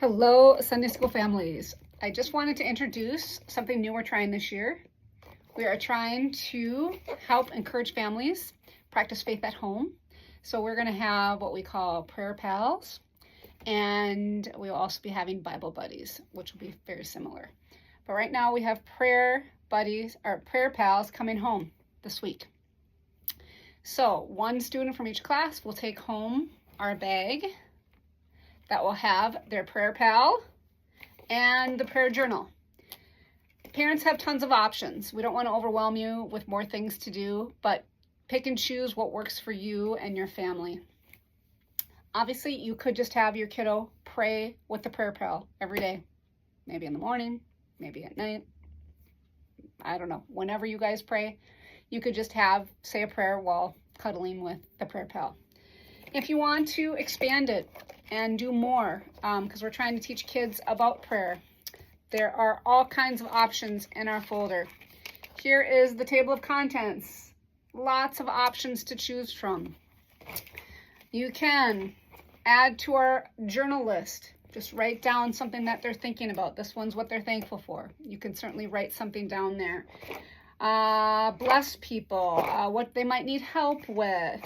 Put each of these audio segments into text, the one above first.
Hello, Sunday School families. I just wanted to introduce something new we're trying this year. We are trying to help encourage families practice faith at home. So we're going to have what we call prayer pals, and we'll also be having Bible buddies, which will be very similar. But right now we have prayer buddies or prayer pals coming home this week. So one student from each class will take home our bag that will have their prayer pal and the prayer journal. Parents have tons of options. We don't want to overwhelm you with more things to do, but pick and choose what works for you and your family. Obviously, you could just have your kiddo pray with the prayer pal every day, maybe in the morning, maybe at night. I don't know. Whenever you guys pray, you could just say a prayer while cuddling with the prayer pal. If you want to expand it and do more, because we're trying to teach kids about prayer, there are all kinds of options in our folder. Here is the table of contents. Lots of options to choose from. You can add to our journal list. Just write down something that they're thinking about. This one's what they're thankful for. You can certainly write something down there. Bless people, what they might need help with.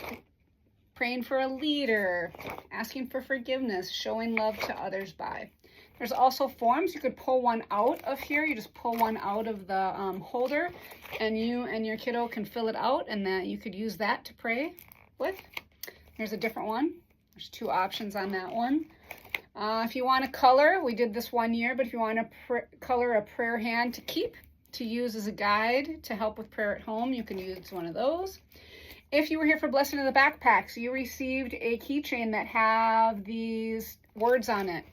Praying for a leader, asking for forgiveness, showing love to others by. There's also forms. You could pull one out of here. You just pull one out of the holder, and you and your kiddo can fill it out, and then you could use that to pray with. Here's a different one. There's two options on that one. If you want to color, we did this one year, but if you want to color a prayer hand to use as a guide to help with prayer at home, you can use one of those. If you were here for Blessing in the Backpacks, you received a keychain that have these words on it.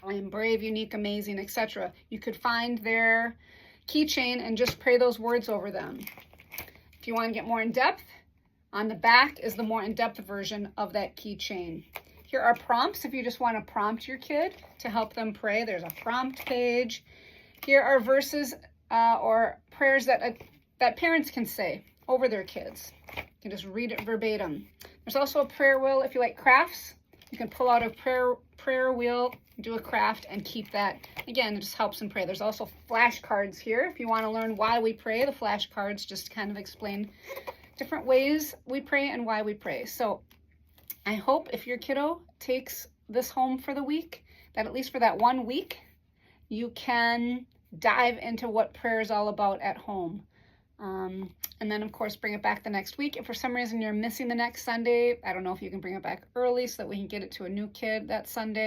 I am brave, unique, amazing, etc. You could find their keychain and just pray those words over them. If you want to get more in depth, on the back is the more in-depth version of that keychain. Here are prompts if you just want to prompt your kid to help them pray. There's a prompt page. Here are verses or prayers that parents can say over their kids. You can just read it verbatim. There's also a prayer wheel if you like crafts. You can pull out a prayer wheel, do a craft, and keep that. Again, it just helps in prayer. There's also flashcards here if you want to learn why we pray. The flashcards just kind of explain different ways we pray and why we pray. So I hope if your kiddo takes this home for the week, that at least for that 1 week, you can dive into what prayer is all about at home. And then, of course, bring it back the next week. If for some reason you're missing the next Sunday, I don't know if you can bring it back early so that we can get it to a new kid that Sunday.